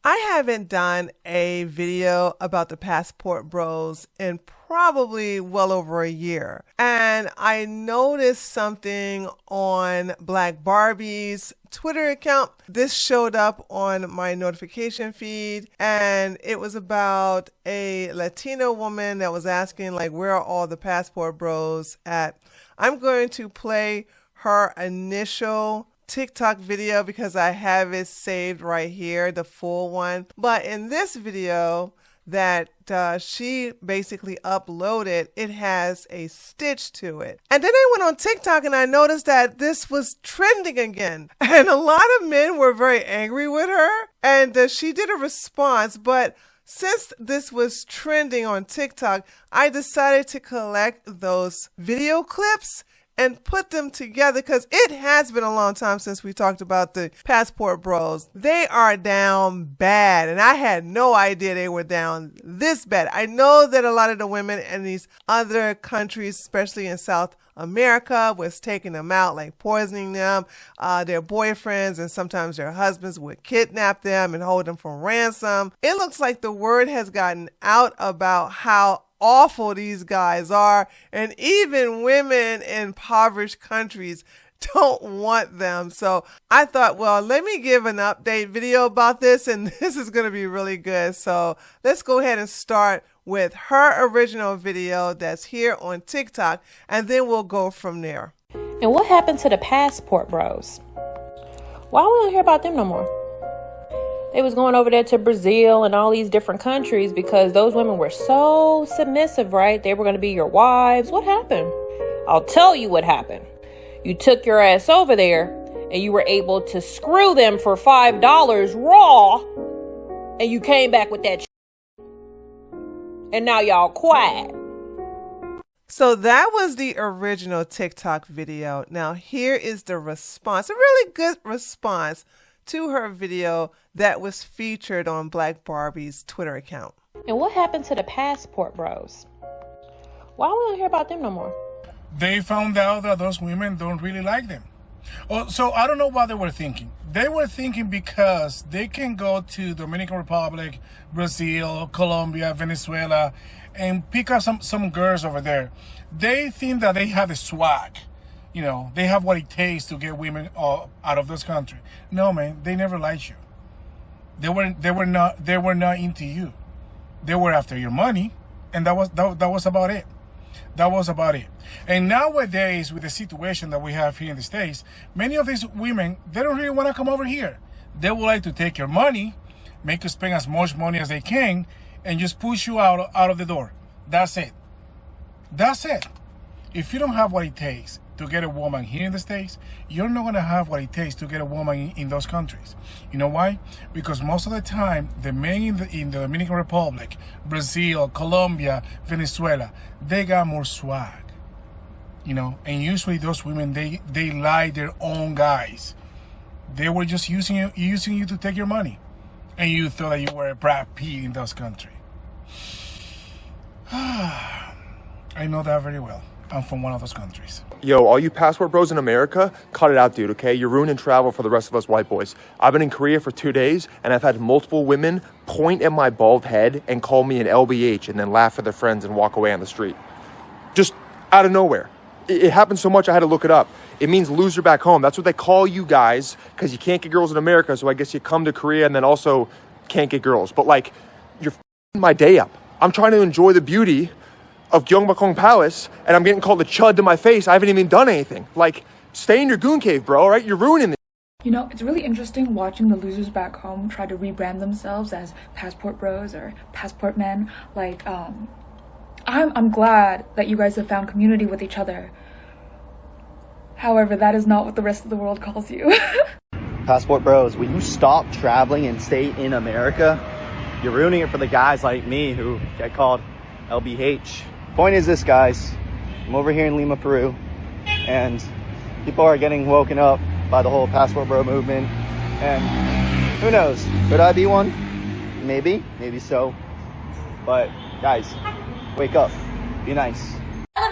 I haven't done a video about the Passport Bros in probably well over a year. And I noticed something on Black Barbie's Twitter account. This showed up on my notification feed, and it was about a Latina woman that was asking, like, where are all the Passport Bros at? I'm going to play her initial TikTok video because I have it saved right here, the full one. But in this video that she basically uploaded, it has a stitch to it. And then I went on TikTok and I noticed that this was trending again. And a lot of men were very angry with her. And she did a response. But since this was trending on TikTok, I decided to collect those video clips and put them together because it has been a long time since we talked about the Passport Bros. They are down bad, and I had no idea they were down this bad. I know that a lot of the women in these other countries, especially in South America, was taking them out, like poisoning them. Their boyfriends and sometimes their husbands would kidnap them and hold them for ransom. It looks like the word has gotten out about how awful these guys are, and even women in impoverished countries don't want them. So I thought, well, let me give an update video about this, and this is going to be really good. So let's go ahead and start with her original video that's here on TikTok, and then we'll go from there. And what happened to the Passport Bros? Why we don't hear about them no more? They was going over there to Brazil and all these different countries because those women were so submissive, right? They were going to be your wives. What happened? I'll tell you what happened. You took your ass over there and you were able to screw them for $5 raw, and you came back with that and now y'all quiet. So that was the original TikTok video. Now here is the response, a really good response to her video that was featured on Black Barbie's Twitter account. And what happened to the Passport Bros? Why we don't hear about them no more? They found out that those women don't really like them. Oh, so I don't know what they were thinking. They were thinking because they can go to Dominican Republic, Brazil, Colombia, Venezuela, and pick up some girls over there. They think that they have the swag. You know, they have what it takes to get women out of this country. No, man, they never liked you. They were not into you. They were after your money, and that was about it. That was about it. And nowadays, with the situation that we have here in the States, many of these women, they don't really want to come over here. They would like to take your money, make you spend as much money as they can, and just push you out of the door. That's it. That's it. If you don't have what it takes to get a woman here in the States, you're not going to have what it takes to get a woman in those countries. You know why? Because most of the time, the men in the Dominican Republic, Brazil, Colombia, Venezuela, they got more swag. You know, and usually those women, they like their own guys. They were just using you to take your money. And you thought that you were a Brad Pitt in those countries. I know that very well. I'm from one of those countries. Yo, all you Passport Bros in America, cut it out, dude, okay? You're ruining travel for the rest of us white boys. I've been in Korea for 2 days, and I've had multiple women point at my bald head and call me an LBH and then laugh at their friends and walk away on the street. Just out of nowhere. It happened so much I had to look it up. It means loser back home. That's what they call you guys, because you can't get girls in America, so I guess you come to Korea and then also can't get girls. But, like, you're f***ing my day up. I'm trying to enjoy the beauty of Gyeongbokgung Palace, and I'm getting called a chud to my face. I haven't even done anything. Like, stay in your goon cave, bro, all right? You're ruining it. You know, it's really interesting watching the losers back home try to rebrand themselves as Passport Bros or Passport Men. Like, I'm glad that you guys have found community with each other. However, that is not what the rest of the world calls you. Passport Bros, will you stop traveling and stay in America? You're ruining it for the guys like me who get called LBH. Point is this, guys. I'm over here in Lima, Peru, and people are getting woken up by the whole Passport Bro movement. And who knows? Could I be one? Maybe so. But guys, wake up. Be nice.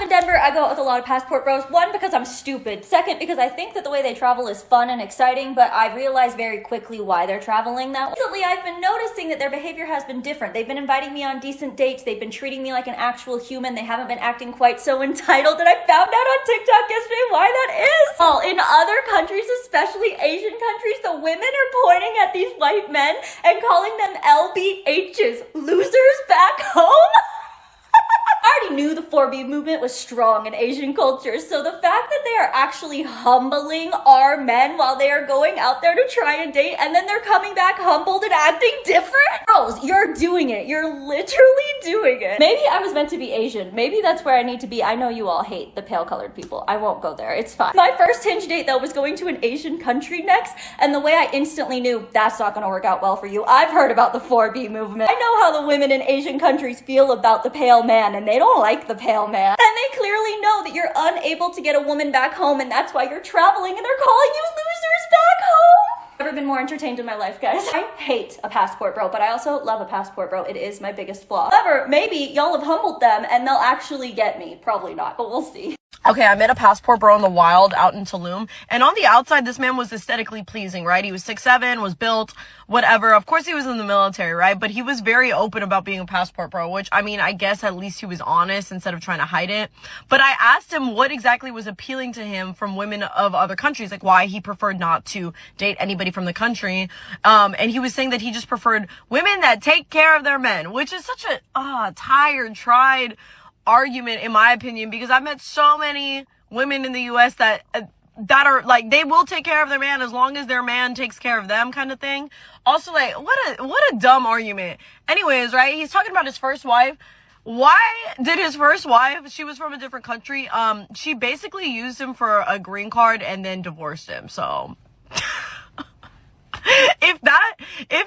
in Denver, I go out with a lot of passport bros. One, because I'm stupid. Second, because I think that the way they travel is fun and exciting, but I realize very quickly why they're traveling that way. Recently, I've been noticing that their behavior has been different. They've been inviting me on decent dates. They've been treating me like an actual human. They haven't been acting quite so entitled, and I found out on TikTok yesterday why that is. Well, in other countries, especially Asian countries, the women are pointing at these white men and calling them LBHs, losers back home. I already knew the 4B movement was strong in Asian cultures, so the fact that they are actually humbling our men while they are going out there to try and date, and then they're coming back humbled and acting different? Girls, you're doing it. You're literally doing it. Maybe I was meant to be Asian. Maybe that's where I need to be. I know you all hate the pale colored people. I won't go there. It's fine. My first Hinge date, though, was going to an Asian country next, and the way I instantly knew that's not going to work out well for you. I've heard about the 4B movement. I know how the women in Asian countries feel about the pale man, and they don't like the pale man. And they clearly know that you're unable to get a woman back home, and that's why you're traveling, and they're calling you losers back home. I've never been more entertained in my life, guys. I hate a passport bro, but I also love a passport bro. It is my biggest flaw. However, maybe y'all have humbled them and they'll actually get me. Probably not, but we'll see. Okay, I met a passport bro in the wild out in Tulum, and on the outside, this man was aesthetically pleasing, right? He was 6'7", was built, whatever. Of course, he was in the military, right? But he was very open about being a passport bro, which, I mean, I guess at least he was honest instead of trying to hide it. But I asked him what exactly was appealing to him from women of other countries, like why he preferred not to date anybody from the country. And he was saying that he just preferred women that take care of their men, which is such a tired, tried argument in my opinion, because I've met so many women in the US that are like, they will take care of their man as long as their man takes care of them, kind of thing. Also, like, what a dumb argument. Anyways, right, he's talking about his first wife. Why did his first wife, she was from a different country, she basically used him for a green card and then divorced him. So if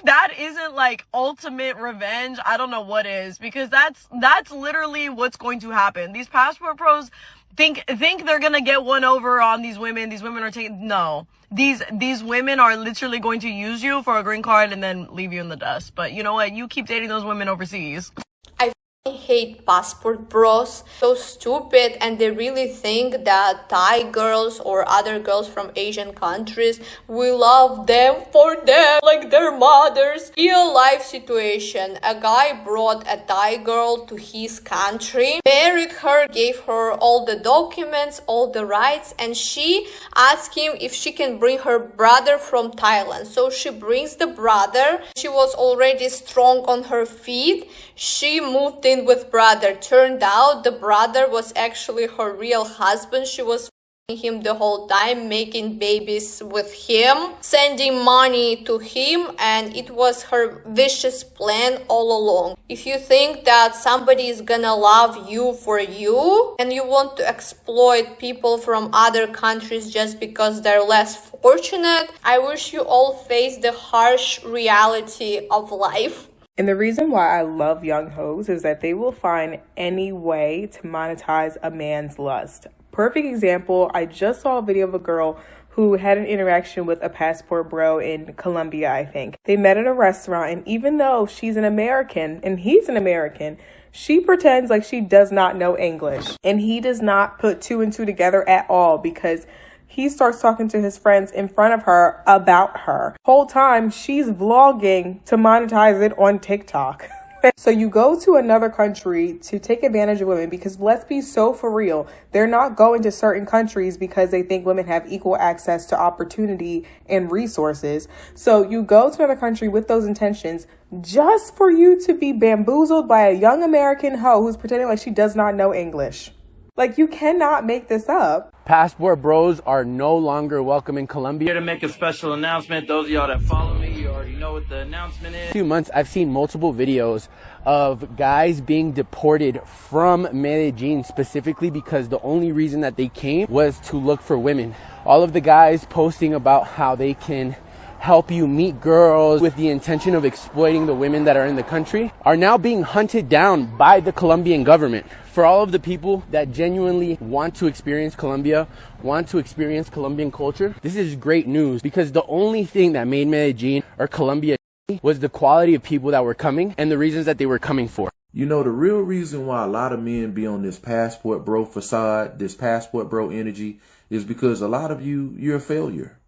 that isn't like ultimate revenge, I don't know what is, because that's literally what's going to happen. These passport pros think they're gonna get one over on these women. These women are taking, no. These women are literally going to use you for a green card and then leave you in the dust. But you know what? You keep dating those women overseas. I hate passport bros. So stupid, and they really think that Thai girls or other girls from Asian countries will love them for them like their mothers. Real life situation. A guy brought a Thai girl to his country, married her, gave her all the documents, all the rights, and she asked him if she can bring her brother from Thailand. So she brings the brother. She was already strong on her feet. She moved in with brother. Turned out the brother was actually her real husband. She was him the whole time, making babies with him, sending money to him, and it was her vicious plan all along. If you think that somebody is gonna love you for you and you want to exploit people from other countries just because they're less fortunate, I wish you all face the harsh reality of life. And the reason why I love young hoes is that they will find any way to monetize a man's lust. Perfect example, I just saw a video of a girl who had an interaction with a passport bro in Colombia, I think. They met at a restaurant, and even though she's an American and he's an American, she pretends like she does not know English. And he does not put two and two together at all, because he starts talking to his friends in front of her about her. Whole time, she's vlogging to monetize it on TikTok. So you go to another country to take advantage of women, because let's be so for real, they're not going to certain countries because they think women have equal access to opportunity and resources. So you go to another country with those intentions just for you to be bamboozled by a young American hoe who's pretending like she does not know English. Like, you cannot make this up. Passport bros are no longer welcome in Colombia. Here to make a special announcement. Those of y'all that follow me, you already know what the announcement is. 2 months, I've seen multiple videos of guys being deported from Medellin, specifically because the only reason that they came was to look for women. All of the guys posting about how they can help you meet girls with the intention of exploiting the women that are in the country are now being hunted down by the Colombian government. For all of the people that genuinely want to experience Colombia, want to experience Colombian culture, this is great news, because the only thing that made Medellin or Colombia was the quality of people that were coming and the reasons that they were coming for. You know, the real reason why a lot of men be on this passport bro facade, this passport bro energy, is because a lot of you're a failure.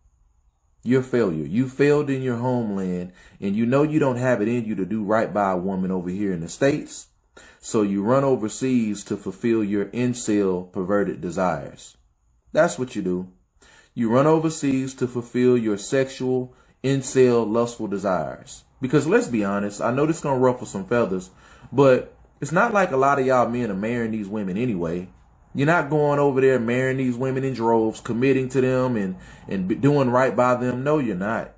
You're a failure. You failed in your homeland, and you know you don't have it in you to do right by a woman over here in the States. So you run overseas to fulfill your incel perverted desires. That's what you do. You run overseas to fulfill your sexual, incel, lustful desires. Because let's be honest, I know this is going to ruffle some feathers, but it's not like a lot of y'all men are marrying these women anyway. You're not going over there marrying these women in droves, committing to them and doing right by them. No, you're not.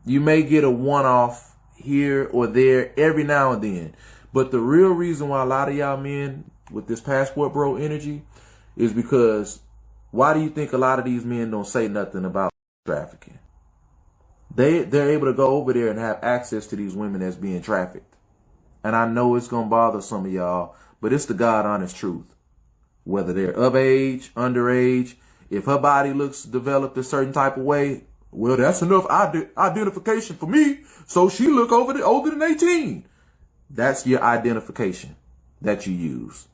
You may get a one-off here or there every now and then. But the real reason why a lot of y'all men with this passport bro energy is because why do you think a lot of these men don't say nothing about trafficking? They're able to go over there and have access to these women that's being trafficked. And I know it's going to bother some of y'all, but it's the God honest truth. Whether they're of age, underage, if her body looks developed a certain type of way, well, that's enough identification for me. So she look older than 18. That's your identification that you use.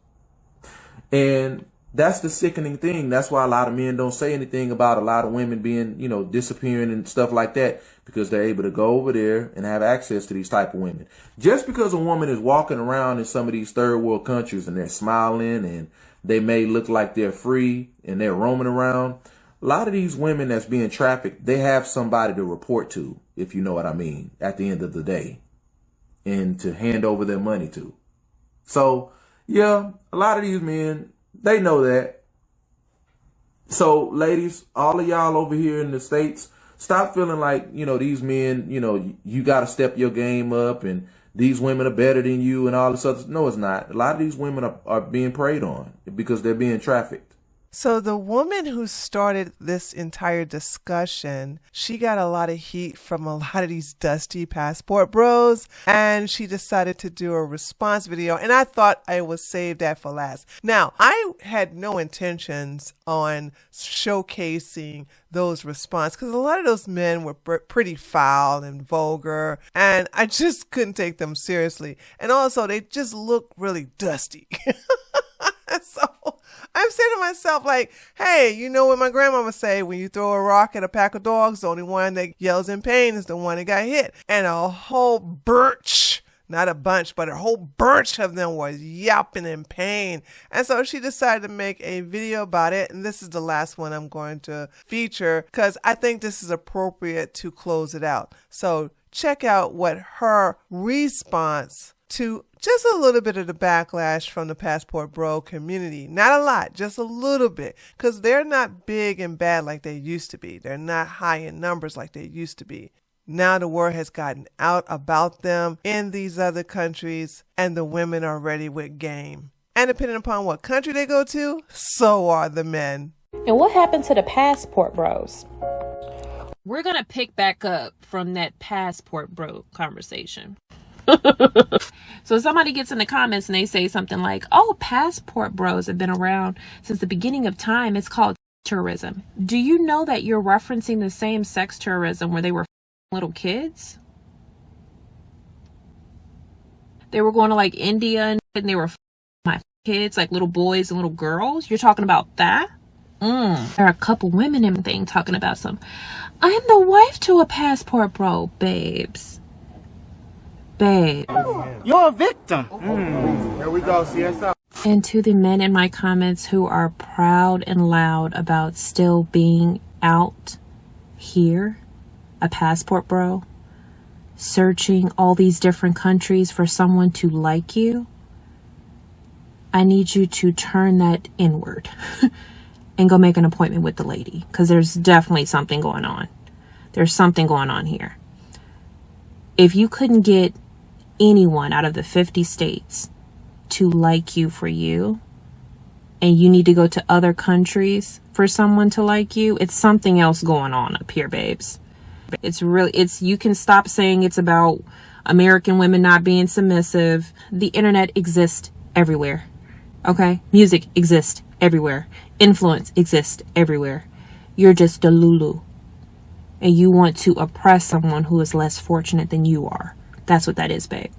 And that's the sickening thing. That's why a lot of men don't say anything about a lot of women being, disappearing and stuff like that, because they're able to go over there and have access to these type of women. Just because a woman is walking around in some of these third world countries and they're smiling and they may look like they're free and they're roaming around, a lot of these women that's being trafficked, they have somebody to report to, if you know what I mean, at the end of the day, and to hand over their money to. So, yeah, a lot of these men, they know that. So, ladies, all of y'all over here in the States, stop feeling like, these men, you got to step your game up and these women are better than you and all this other. No, it's not. A lot of these women are being preyed on because they're being trafficked. So the woman who started this entire discussion, she got a lot of heat from a lot of these dusty passport bros, and she decided to do a response video, and I thought I would save that for last. Now, I had no intentions on showcasing those responses because a lot of those men were pretty foul and vulgar, and I just couldn't take them seriously. And also, they just look really dusty. So I'm saying to myself, like, hey, you know what my grandma would say, when you throw a rock at a pack of dogs, the only one that yells in pain is the one that got hit. And a whole bunch, not a bunch, but a whole bunch of them was yapping in pain. And so she decided to make a video about it. And this is the last one I'm going to feature because I think this is appropriate to close it out. So check out what her response to just a little bit of the backlash from the passport bro community. Not a lot, just a little bit, because they're not big and bad like they used to be. They're not high in numbers like they used to be. Now the word has gotten out about them in these other countries, and the women are ready with game. And depending upon what country they go to, so are the men. And what happened to the passport bros? We're going to pick back up from that passport bro conversation. So somebody gets in the comments and they say something like, oh, passport bros have been around since the beginning of time. It's called tourism. Do you know that you're referencing the same sex tourism where they were little kids? They were going to like India and they were my kids, like little boys and little girls. You're talking about that? There are a couple women in the thing talking about some, I'm the wife to a passport bro, babes. Babe, you're a victim. Here we go, CSI. And to the men in my comments who are proud and loud about still being out here, a passport bro, searching all these different countries for someone to like you, I need you to turn that inward and go make an appointment with the lady, because there's definitely something going on. There's something going on here. If you couldn't get anyone out of the 50 states to like you for you, and you need to go to other countries for someone to like you, it's something else going on up here, babes. You can stop saying it's about American women not being submissive. The internet exists everywhere. Okay? Music exists everywhere. Influence exists everywhere. You're just a Lulu. And you want to oppress someone who is less fortunate than you are. That's what that is, babe.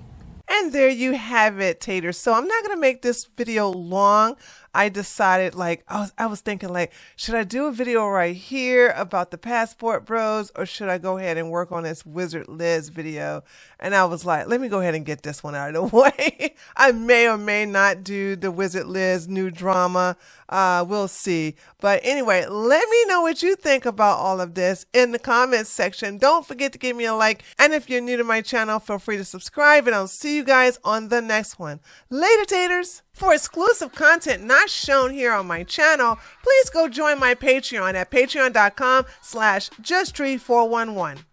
And And there you have it, taters. So I'm not going to make this video long. I decided, like, I was thinking, like, should I do a video right here about the Passport Bros, or should I go ahead and work on this Wizard Liz video? And I was like, let me go ahead and get this one out of the way. I may or may not do the Wizard Liz new drama. We'll see. But anyway, let me know what you think about all of this in the comments section. Don't forget to give me a like. And if you're new to my channel, feel free to subscribe, and I'll see you guys on the next one. Later, taters. For exclusive content not shown here on my channel, please go join my Patreon at patreon.com/justtreat411.